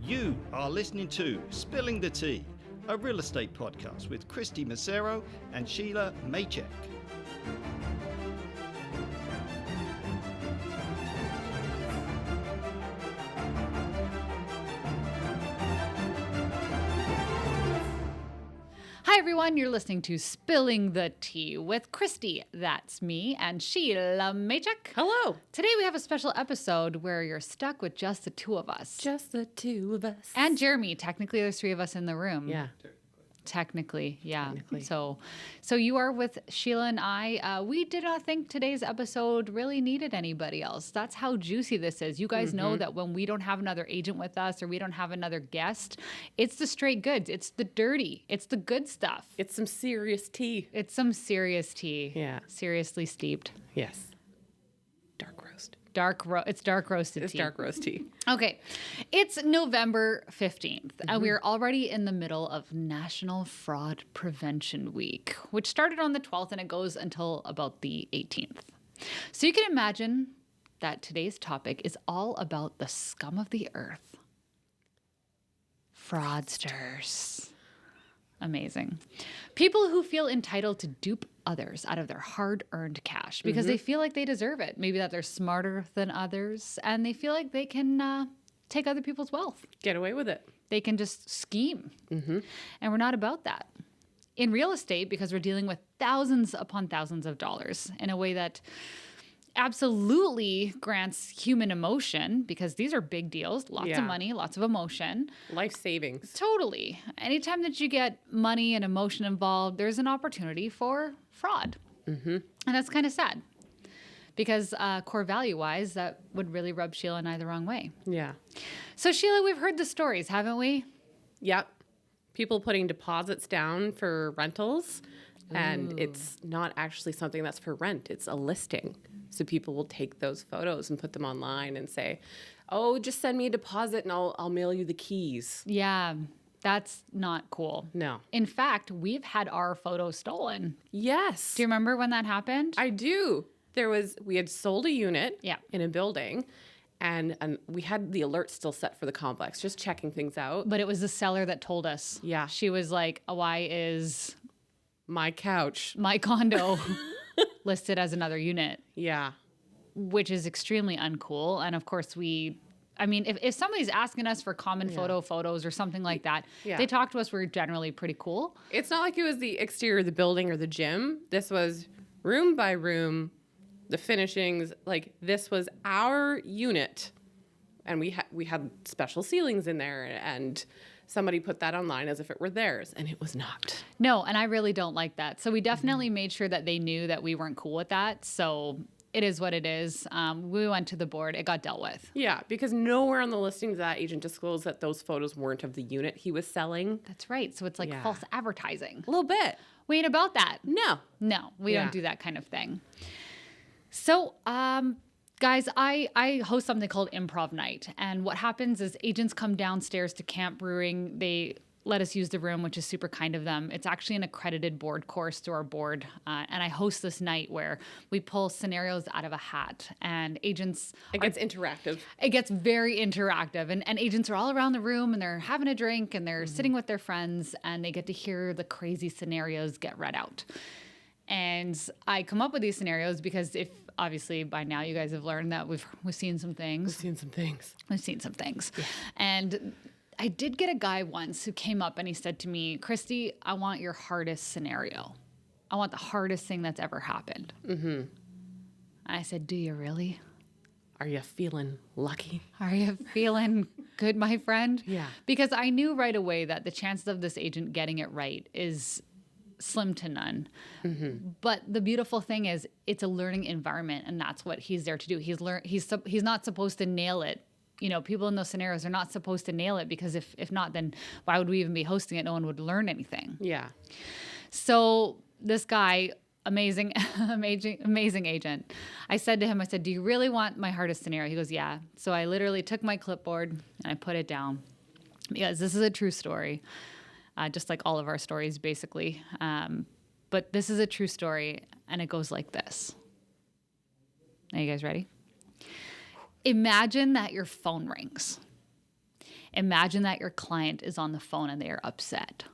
You are listening to Spilling the Tea, a real estate podcast with Kristy Macero and Shelagh Maychek. Hi everyone, you're listening to Spilling the Tea with Kristy, that's me, and Shelagh Maychek. Hello. Today we have a special episode where you're stuck with just the two of us. Just the two of us. And Jeremy. Technically, there's three of us in the room. Yeah. Technically, yeah. Technically. So you are with Shelagh and I. We did not think today's episode really needed anybody else. That's how juicy this is. You guys know that when we don't have another agent with us or we don't have another guest, it's the straight goods. It's the dirty. It's the good stuff. It's some serious tea. It's some serious tea. Yeah. Seriously steeped. Yes. Dark roast. It's dark roasted It's tea. dark roast tea. Okay. It's November 15th, and we're already in the middle of National Fraud Prevention Week, which started on the 12th and it goes until about the 18th. So you can imagine that today's topic is all about the scum of the earth. Fraudsters. Amazing. People who feel entitled to dupe others out of their hard-earned cash because they feel like they deserve it. Maybe that they're smarter than others and they feel like they can take other people's wealth. Get away with it. They can just scheme. And we're not about that. In real estate, because we're dealing with thousands upon thousands of dollars in a way that absolutely grants human emotion, because these are big deals, lots of money, lots of emotion. Life savings. Totally. Anytime that you get money and emotion involved, there's an opportunity for fraud. And that's kind of sad because core value-wise, that would really rub Shelagh and I the wrong way. Yeah. So Shelagh, we've heard the stories, haven't we? Yep. People putting deposits down for rentals, and it's not actually something that's for rent. It's a listing. So people will take those photos and put them online and say, oh, just send me a deposit and I'll mail you the keys. Yeah, that's not cool. No. In fact, we've had our photos stolen. Yes. Do you remember when that happened? I do. We had sold a unit Yeah. in a building, and we had the alert still set for the complex, just checking things out. But it was the seller that told us. Yeah. She was like, why is My couch. my condo listed as another unit? Yeah. Which is extremely uncool. And of course, if somebody's asking us for common photos or something like that, they talk to us, we're generally pretty cool. It's not like it was the exterior of the building or the gym. This was room by room, the finishings. Like, this was our unit. And we had special ceilings in there, and somebody put that online as if it were theirs, and it was not. No, and I really don't like that. So we definitely made sure that they knew that we weren't cool with that. So it is what it is. We went to the board. It got dealt with. Yeah, because nowhere on the listings that agent disclosed that those photos weren't of the unit he was selling. That's right. So it's like false advertising. A little bit. We ain't about that. No. No, we don't do that kind of thing. So, guys, I host something called Improv Night. And what happens is agents come downstairs to Camp Brewing. They let us use the room, which is super kind of them. It's actually an accredited board course through our board. And I host this night where we pull scenarios out of a hat. And agents... It gets interactive. It gets very interactive. And agents are all around the room and they're having a drink and they're sitting with their friends and they get to hear the crazy scenarios get read out. And I come up with these scenarios because if obviously by now you guys have learned that we've seen some things. We've seen some things. Yeah. And I did get a guy once who came up and he said to me, Kristy, I want your hardest scenario. I want the hardest thing that's ever happened. I said, do you really? Are you feeling lucky? Are you feeling good, my friend? Yeah. Because I knew right away that the chances of this agent getting it right is slim to none. But the beautiful thing is it's a learning environment, and that's what he's there to do. He's not supposed to nail it. You know, people in those scenarios are not supposed to nail it, because if not, then why would we even be hosting it? No one would learn anything. Yeah. So this guy, amazing agent. I said to him, do you really want my hardest scenario? He goes, yeah. So I literally took my clipboard and I put it down because this is a true story. Just like all of our stories, basically. But this is a true story, and it goes like this. Are you guys ready? Imagine that your phone rings, Imagine that your client is on the phone and they are upset.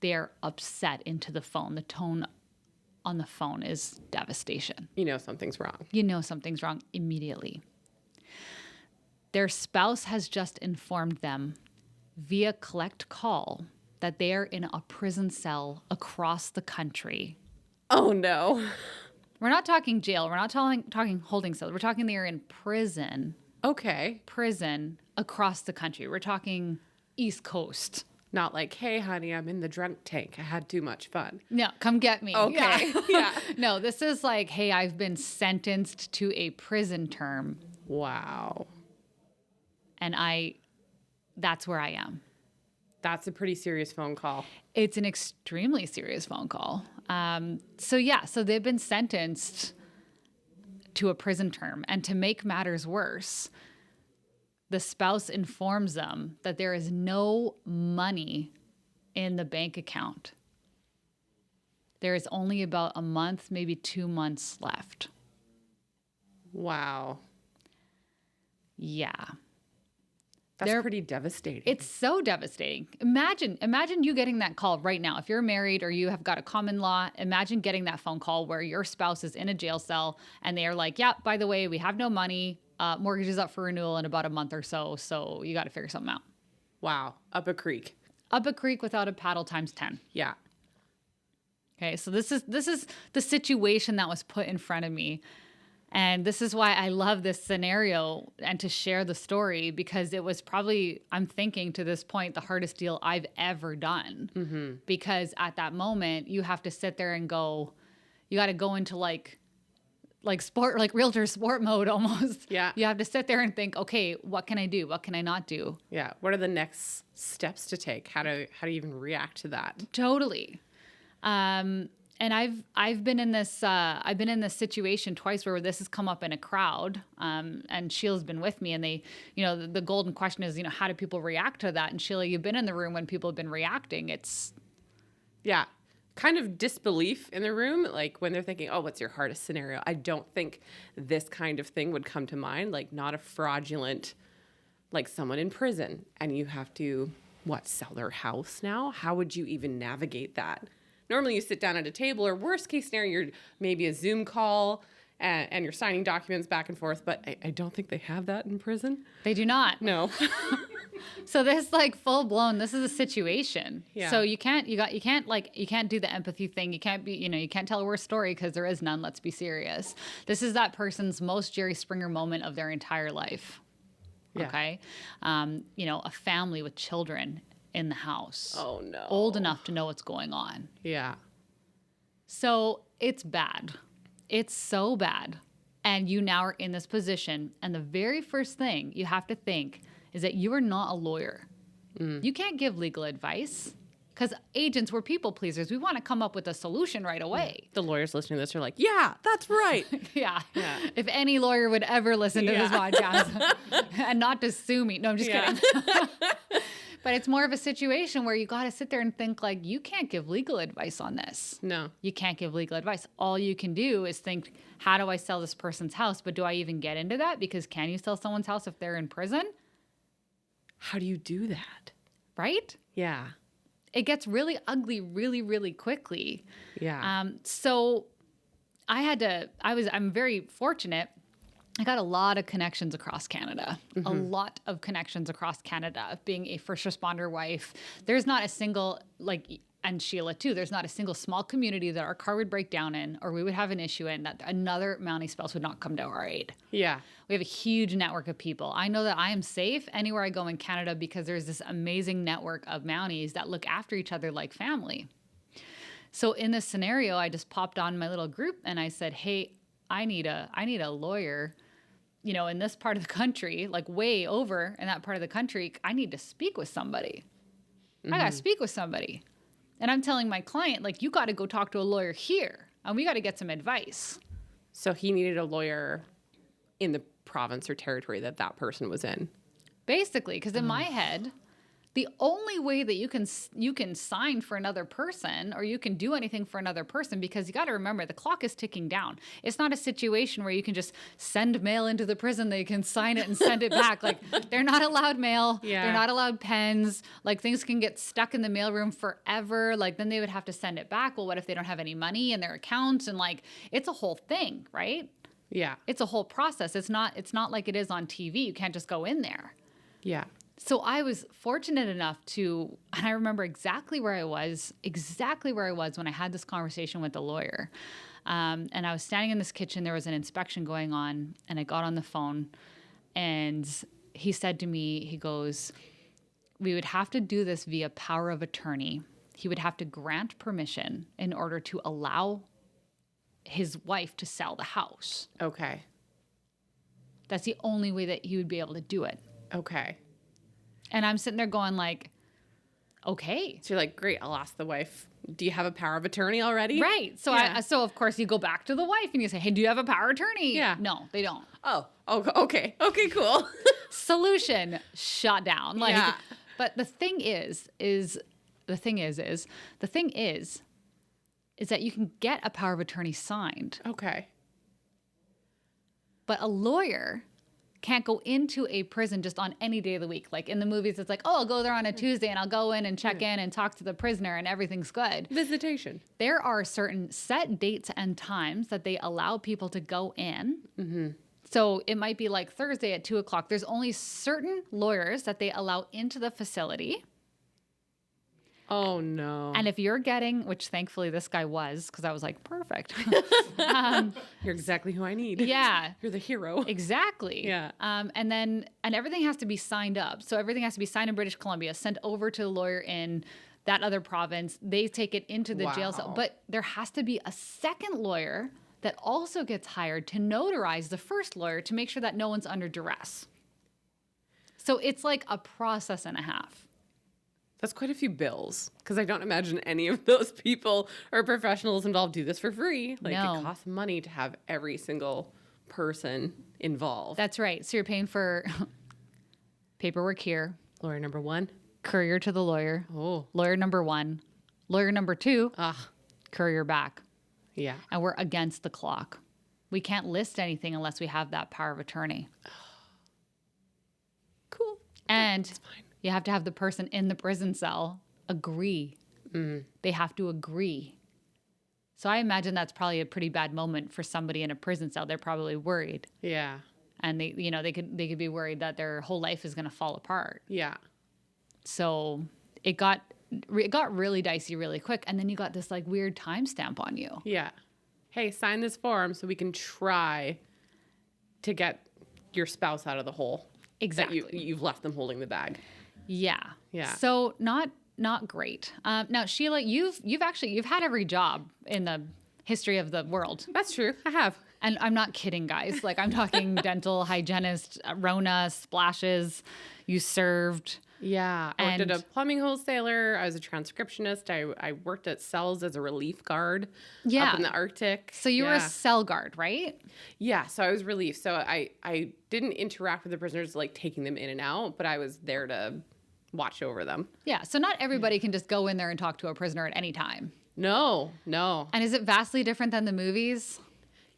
They are upset into the phone. The tone on the phone is devastation. You know something's wrong. You know something's wrong immediately. Their spouse has just informed them via collect call that they are in a prison cell across the country. Oh, no. We're not talking jail. We're not talking holding cells. We're talking they are in prison. Okay. Prison across the country. We're talking East Coast. Not like, hey, honey, I'm in the drunk tank. I had too much fun. No, come get me. Okay. Yeah. No, this is like, hey, I've been sentenced to a prison term. Wow. And that's where I am. That's a pretty serious phone call. It's an extremely serious phone call. So they've been sentenced to a prison term. And to make matters worse, the spouse informs them that there is no money in the bank account. There is only about a month, maybe 2 months left. Wow. Yeah. That's pretty devastating. It's so devastating. Imagine you getting that call right now. If you're married or you have got a common law, imagine getting that phone call where your spouse is in a jail cell and they are like, yeah, by the way, we have no money. Mortgage is up for renewal in about a month or so. So you got to figure something out. Wow. Up a creek. Up a creek without a paddle times 10. Yeah. Okay. So this is the situation that was put in front of me. And this is why I love this scenario and to share the story, because it was probably, I'm thinking to this point, the hardest deal I've ever done. Mm-hmm. Because at that moment, you have to sit there and go, you got to go into like sport, like realtor sport mode almost. Yeah. You have to sit there and think, okay, what can I do? What can I not do? Yeah. What are the next steps to take? How do you even react to that? Totally. And I've been in this situation twice where this has come up in a crowd, and Sheila's been with me, and they, the golden question is, how do people react to that? And Sheila, you've been in the room when people have been reacting. It's kind of disbelief in the room, like when they're thinking, oh, what's your hardest scenario? I don't think this kind of thing would come to mind, like not a fraudulent, like someone in prison, and you have to sell their house now? How would you even navigate that? Normally you sit down at a table, or worst case scenario, you're maybe a Zoom call and you're signing documents back and forth, but I don't think they have that in prison. They do not. No. So this full blown, this is a situation. Yeah. So you can't do the empathy thing. You can't be, you can't tell a worse story because there is none. Let's be serious. This is that person's most Jerry Springer moment of their entire life. Yeah. Okay. A family with children in the house. Oh no. Old enough to know what's going on. Yeah. So it's bad. It's so bad. And you now are in this position. And the very first thing you have to think is that you are not a lawyer. You can't give legal advice, because agents, we're people pleasers. We want to come up with a solution right away. The lawyers listening to this are like, yeah, that's right. Yeah. If any lawyer would ever listen to this podcast and not to sue me. No, I'm just kidding. But it's more of a situation where you got to sit there and think like, you can't give legal advice on this. No. You can't give legal advice. All you can do is think, how do I sell this person's house? But do I even get into that? Because can you sell someone's house if they're in prison? How do you do that? Right? Yeah. It gets really ugly really, really quickly. Yeah. So I'm very fortunate. I got a lot of connections across Canada, a lot of connections across Canada. Being a first responder wife, there's not a single, and Sheila too, there's not a single small community that our car would break down in or we would have an issue in that another Mountie spouse would not come to our aid. Yeah. We have a huge network of people. I know that I am safe anywhere I go in Canada because there's this amazing network of Mounties that look after each other like family. So in this scenario, I just popped on my little group and I said, hey, I need a lawyer. In this part of the country, like way over in that part of the country, I need to speak with somebody. I got to speak with somebody. And I'm telling my client, you got to go talk to a lawyer here and we got to get some advice. So he needed a lawyer in the province or territory that person was in. Basically, because in my head, the only way that you can sign for another person or you can do anything for another person, because you got to remember the clock is ticking down. It's not a situation where you can just send mail into the prison. They can sign it and send it back. Like, they're not allowed mail. Yeah. They're not allowed pens. Like, things can get stuck in the mailroom forever. Like, then they would have to send it back. Well, what if they don't have any money in their account? And like, it's a whole thing, right? Yeah. It's a whole process. It's not like it is on TV. You can't just go in there. Yeah. So I was fortunate enough and I remember exactly where I was when I had this conversation with the lawyer. And I was standing in this kitchen, there was an inspection going on, and I got on the phone, and he said to me, he goes, we would have to do this via power of attorney. He would have to grant permission in order to allow his wife to sell the house. Okay. That's the only way that he would be able to do it. Okay. And I'm sitting there going like, okay. So you're like, great, I'll ask the wife, do you have a power of attorney already? Right. So Yeah. so of course you go back to the wife and you say, hey, do you have a power of attorney? Yeah. No, they don't. Oh, okay. Okay, cool. Solution, shut down. Like, Yeah. but the thing is that you can get a power of attorney signed, Okay. but a lawyer can't go into a prison just on any day of the week. Like in the movies, it's like, oh, I'll go there on a Tuesday and I'll go in and check in and talk to the prisoner and everything's good. Visitation. There are certain set dates and times that they allow people to go in. Mm-hmm. So it might be like Thursday at 2:00. There's only certain lawyers that they allow into the facility. Oh, no. And if you're getting, which thankfully this guy was, because I was like, perfect. You're exactly who I need. Yeah. You're the hero. Exactly. Yeah. And everything has to be signed up. So everything has to be signed in British Columbia, sent over to the lawyer in that other province. They take it into the jail cell. Wow. But there has to be a second lawyer that also gets hired to notarize the first lawyer to make sure that no one's under duress. So it's like a process and a half. That's quite a few bills, because I don't imagine any of those people or professionals involved do this for free. Like, No. it costs money to have every single person involved. That's right. So you're paying for paperwork here, Lawyer number one. courier to the lawyer, Oh. lawyer number one, lawyer number two, Ah. courier back. Yeah. And we're against the clock. We can't list anything unless we have that power of attorney. Cool. And fine. you have to have the person in the prison cell agree. They have to agree. So I imagine that's probably a pretty bad moment for somebody in a prison cell. They're probably worried. Yeah. And they could be worried that their whole life is going to fall apart. Yeah. So it got really dicey really quick. And then you got this like weird timestamp on you. Yeah. Hey, sign this form so we can try to get your spouse out of the hole. Exactly. That you've left them holding the bag. Yeah. Yeah. So not great. Now, Sheila, you've had every job in the history of the world. That's true. I have. And I'm not kidding, guys. Like, I'm talking dental, hygienist, Rona, splashes. You served. Yeah. I worked And- at a plumbing wholesaler. I was a transcriptionist. I worked at cells as a relief guard Yeah. up in the Arctic. So you were a Yeah. cell guard, right? Yeah, so I was relief. So I didn't interact with the prisoners, like taking them in and out, but I was there to watch over them. Yeah. So not everybody can just go in there and talk to a prisoner at any time. No. And is it vastly different than the movies?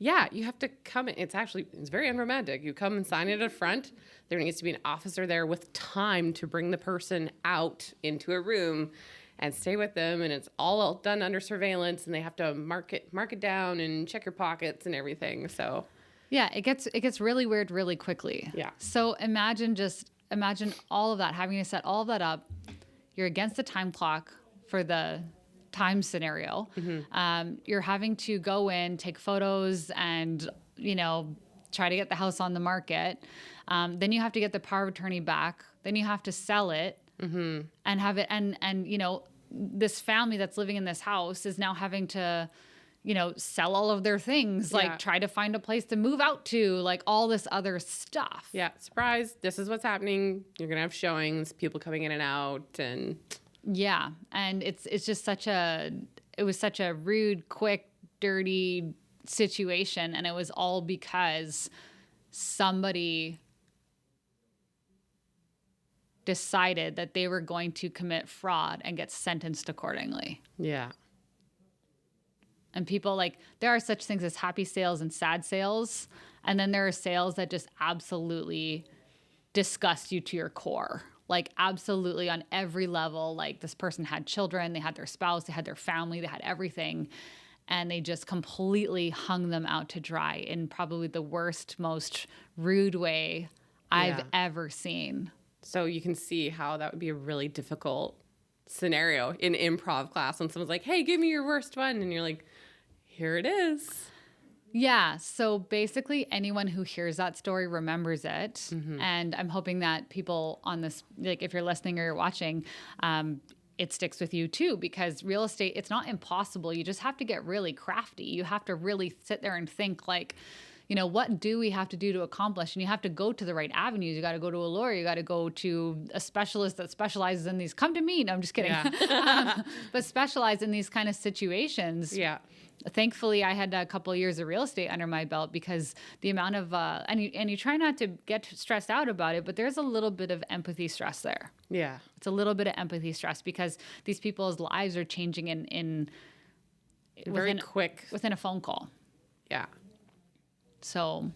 Yeah, you have to come in. It's very unromantic. You come and sign it at front. There needs to be an officer there with time to bring the person out into a room and stay with them. And it's all done under surveillance, and they have to mark it down and check your pockets and everything. So Yeah, it gets really weird really quickly. Yeah. So imagine all of that, having to set all of that up. You're against the time clock for the time scenario. You're having to go in, take photos, and try to get the house on the market. Then you have to get the power of attorney back. Then you have to sell it and have it. And this family that's living in this house is now having to sell all of their things, Yeah. like try to find a place to move out to, like all this other stuff. yeah, surprise, this is what's happening. You're going to have showings, people coming in and out. And Yeah. And it's just it was such a rude, quick, dirty situation. And it was all because somebody decided that they were going to commit fraud and get sentenced accordingly. Yeah. And people, like, there are such things as happy sales and sad sales. And then there are sales that just absolutely disgust you to your core. Like, absolutely on every level. Like, this person had children, they had their spouse, they had their family, they had everything. And they just completely hung them out to dry in probably the worst, most rude way I've ever seen. So you can see how that would be a really difficult scenario in improv class when someone's like, hey, give me your worst one. And you're like, here it is. Yeah. So basically, anyone who hears that story remembers it. Mm-hmm. And I'm hoping that people on this, like if you're listening or you're watching, it sticks with you too, because real estate, it's not impossible. You just have to get really crafty. You have to really sit there and think like, you know, what do we have to do to accomplish? And you have to go to the right avenues. You got to go to a lawyer. You got to go to a specialist that specializes in these. Come to me. No, I'm just kidding. Yeah. But specialize in these kind of situations. Yeah. Thankfully, I had a couple of years of real estate under my belt, because the amount of, and you try not to get stressed out about it, but there's a little bit of empathy stress there. Yeah. It's a little bit of empathy stress because these people's lives are changing in very quick within a phone call. Yeah. So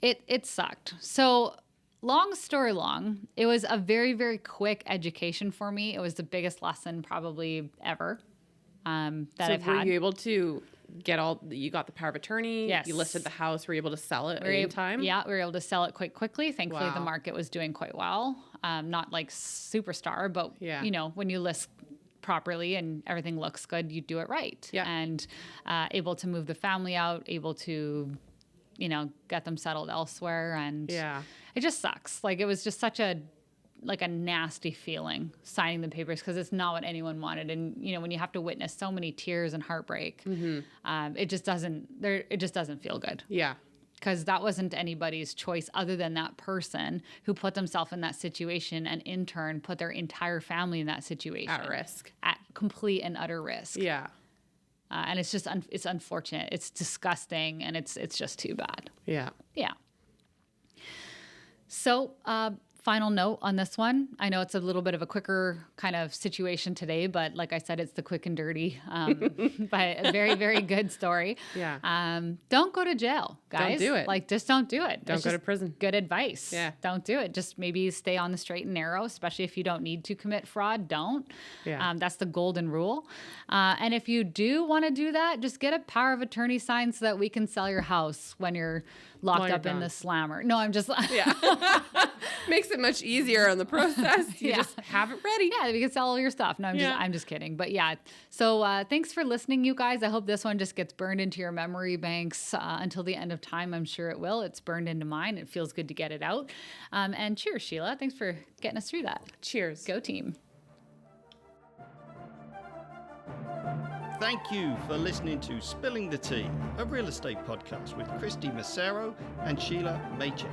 it sucked. So long story long, it was a very, very quick education for me. It was the biggest lesson probably ever that I've had. Were you able to you got the power of attorney? Yes. You listed the house. Were you able to sell it in time? Yeah, we were able to sell it quite quickly. Thankfully, the market was doing quite well. Not like superstar, but you know, when you list properly and everything looks good, you do it right. Yeah. And able to move the family out, able to, you know, get them settled elsewhere. And it just sucks. Like, it was just such a nasty feeling signing the papers, because it's not what anyone wanted. And, you know, when you have to witness so many tears and heartbreak, it just doesn't feel good. Yeah. Because that wasn't anybody's choice other than that person who put themselves in that situation and in turn put their entire family in that situation. At risk. At complete and utter risk. Yeah. And it's just, it's unfortunate. It's disgusting, and it's just too bad. Yeah. Yeah. So, final note on this one. I know it's a little bit of a quicker kind of situation today, but like I said, it's the quick and dirty, but a very, very good story. Yeah. Don't go to jail, guys. Don't do it. Like, just don't do it. Don't go to prison. Good advice. Yeah. Don't do it. Just maybe stay on the straight and narrow, especially if you don't need to commit fraud. Don't. Yeah. That's the golden rule. And if you do want to do that, just get a power of attorney signed so that we can sell your house when you're locked up in the slammer. No, I'm just... Yeah. Makes it much easier on the process. You just have it ready. Yeah, we can sell all your stuff. No, I'm just kidding. But yeah, so thanks for listening, you guys. I hope this one just gets burned into your memory banks until the end of time. I'm sure it will. It's burned into mine. It feels good to get it out. And cheers, Sheila. Thanks for getting us through that. Cheers. Go team. Thank you for listening to Spilling the Tea, a real estate podcast with Kristy Massero and Sheila Maycheck.